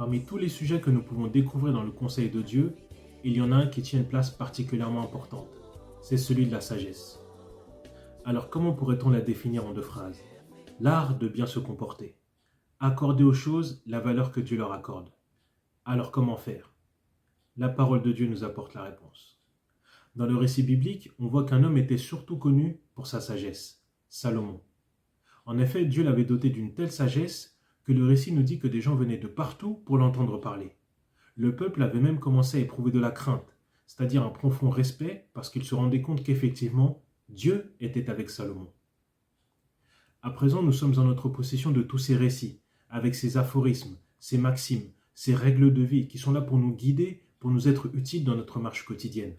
Parmi tous les sujets que nous pouvons découvrir dans le conseil de Dieu, il y en a un qui tient une place particulièrement importante. C'est celui de la sagesse. Alors comment pourrait-on la définir en deux phrases? L'art de bien se comporter. Accorder aux choses la valeur que Dieu leur accorde. Alors comment faire? La parole de Dieu nous apporte la réponse. Dans le récit biblique, on voit qu'un homme était surtout connu pour sa sagesse, Salomon. En effet, Dieu l'avait doté d'une telle sagesse que le récit nous dit que des gens venaient de partout pour l'entendre parler. Le peuple avait même commencé à éprouver de la crainte, c'est-à-dire un profond respect parce qu'il se rendait compte qu'effectivement, Dieu était avec Salomon. À présent, nous sommes en notre possession de tous ces récits, avec ces aphorismes, ces maximes, ces règles de vie qui sont là pour nous guider, pour nous être utiles dans notre marche quotidienne.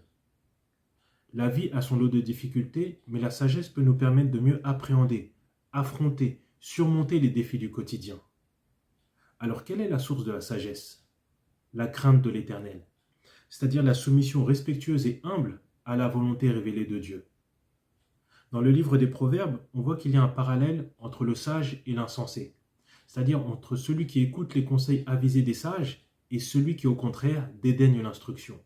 La vie a son lot de difficultés, mais la sagesse peut nous permettre de mieux appréhender, affronter, surmonter les défis du quotidien. Alors, quelle est la source de la sagesse? La crainte de l'Éternel, c'est-à-dire la soumission respectueuse et humble à la volonté révélée de Dieu. Dans le livre des Proverbes, on voit qu'il y a un parallèle entre le sage et l'insensé, c'est-à-dire entre celui qui écoute les conseils avisés des sages et celui qui, au contraire, dédaigne l'instruction.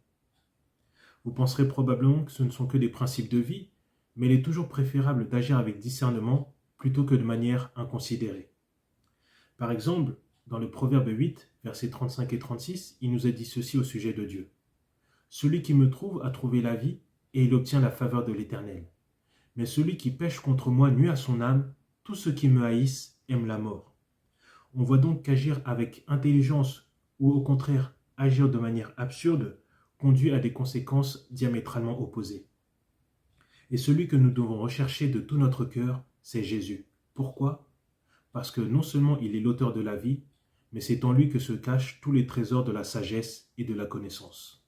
Vous penserez probablement que ce ne sont que des principes de vie, mais il est toujours préférable d'agir avec discernement plutôt que de manière inconsidérée. Par exemple, dans le Proverbe 8, versets 35 et 36, il nous est dit ceci au sujet de Dieu. « Celui qui me trouve a trouvé la vie, et il obtient la faveur de l'Éternel. Mais celui qui pêche contre moi nuit à son âme, tous ceux qui me haïssent aiment la mort. » On voit donc qu'agir avec intelligence ou au contraire agir de manière absurde conduit à des conséquences diamétralement opposées. Et celui que nous devons rechercher de tout notre cœur, c'est Jésus. Pourquoi? Parce que non seulement il est l'auteur de la vie, mais c'est en lui que se cachent tous les trésors de la sagesse et de la connaissance.